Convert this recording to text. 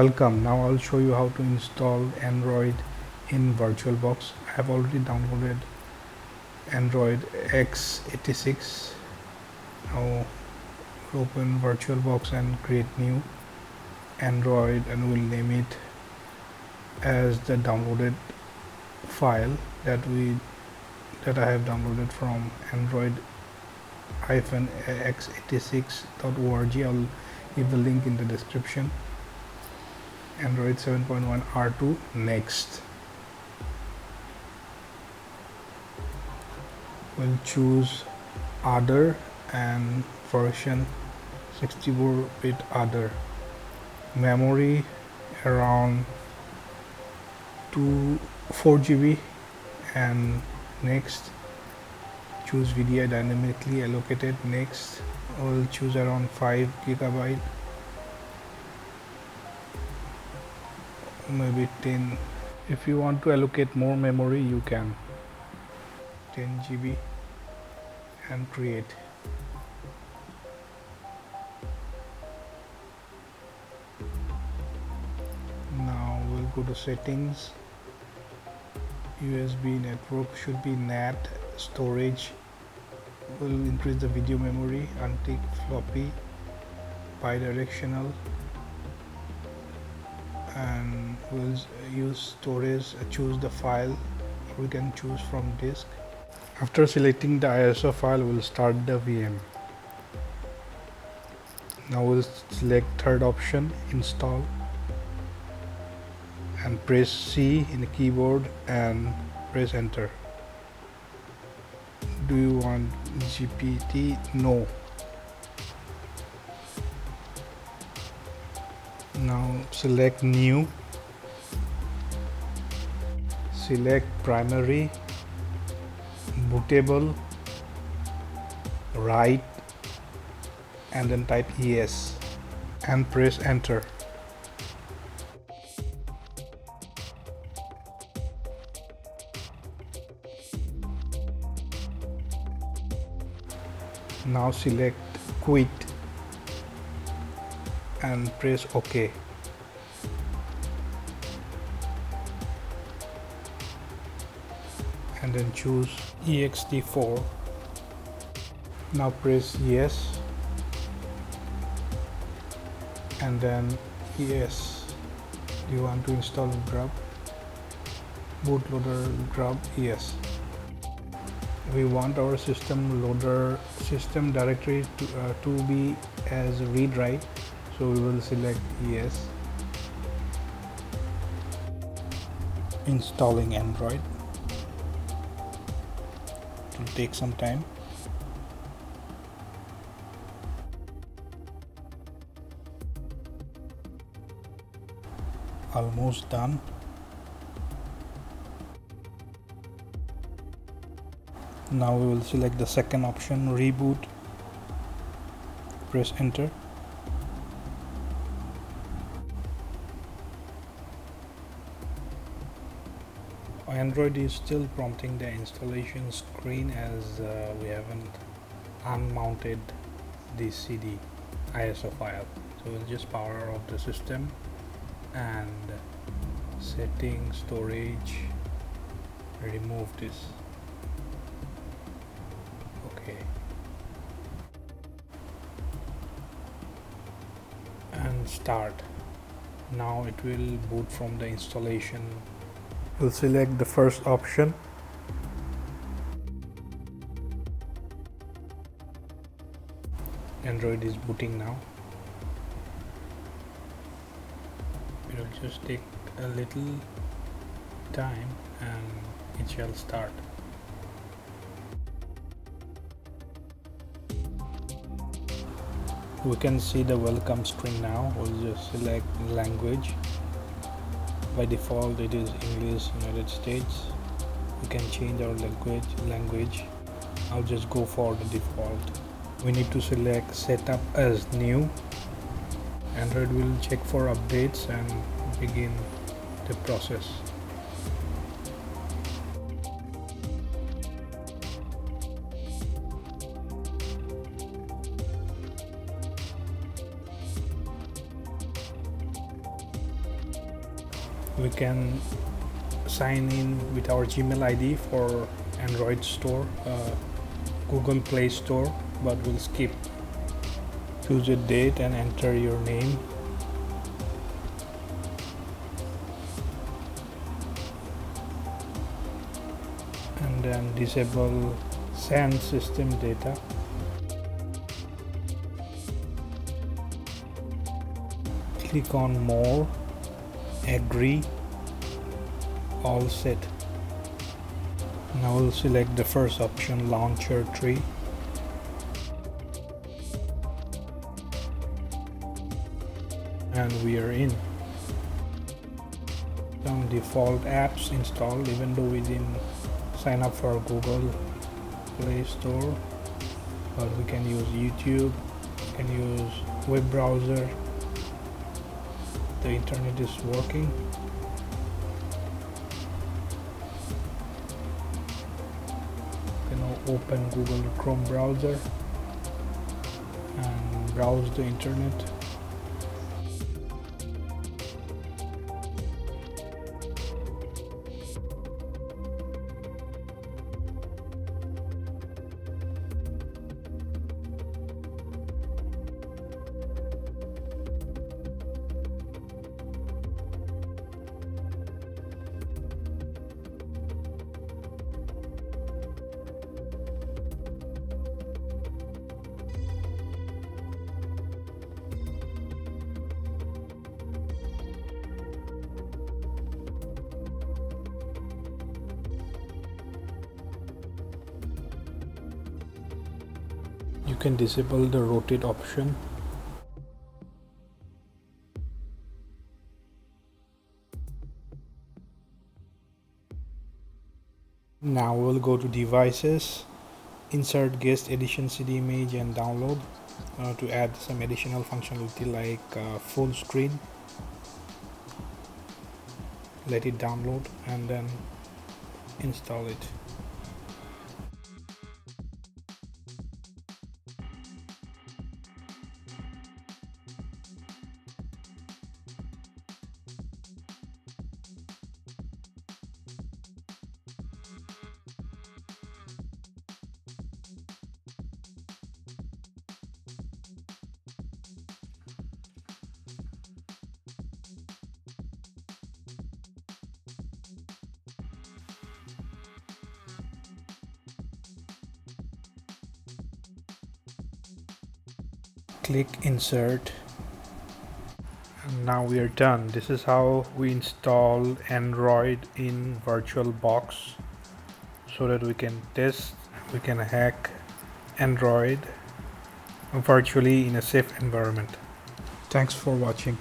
Welcome. Now I'll show you how to install Android in VirtualBox. I have already downloaded Android x86. Now we'll open VirtualBox and create new Android, and we'll name it as the downloaded file that I have downloaded from android-x86.org. I'll leave the link in the description. Android 7.1 R2. Next, we'll choose other and version 64-bit other. Memory around 4 GB, and next, choose VDI dynamically allocated. Next, we'll choose around 5 GB, maybe 10. If you want to allocate more memory, you can. 10 GB and create. Now we'll go to settings. USB network should be NAT. Storage will increase the video memory. Untick floppy, bidirectional, and we'll use storage. Choose the file. We can choose from disk. After selecting the ISO file, we'll start the VM. Now we'll select third option, install, and press C in the keyboard and press enter. Do you want GPT? No. Now select new, select primary, bootable, write, and then type yes and press enter. Now select quit and press OK. And then choose ext4. Now press yes and then yes. Do you want to install grub? Bootloader grub? Yes. We want our system directory to be as read write, so we will select yes. Installing Android. It will take some time. Almost done. Now we will select the second option, reboot. Press enter. Android is still prompting the installation screen as we haven't unmounted the CD ISO file. So we'll just power off the system and setting, storage, remove this. Okay, and start. Now it will boot from the installation. We'll select the first option. Android is booting now. It will just take a little time and it shall start. We can see the welcome screen now. We'll just select language. By default it is English, United States. We can change our language. I'll just go for the default. We need to select setup as new. Android will check for updates and begin the process. We can sign in with our Gmail ID for Android store, Google Play Store, but we'll skip. Choose a date and enter your name. And then disable send system data. Click on more, agree, all set. Now we'll select the first option, launcher tree. And we are in. Some default apps installed, even though we didn't sign up for Google Play Store, but we can use YouTube, we can use web browser. The internet is working. You can now open Google Chrome browser and browse the internet. You can disable the rotate option. Now we'll go to devices, insert guest edition CD image and download to add some additional functionality like full screen. Let it download and then install it. Click insert, and now we are done. This is how we install Android in VirtualBox so that we can test, we can hack Android virtually in a safe environment. Thanks for watching.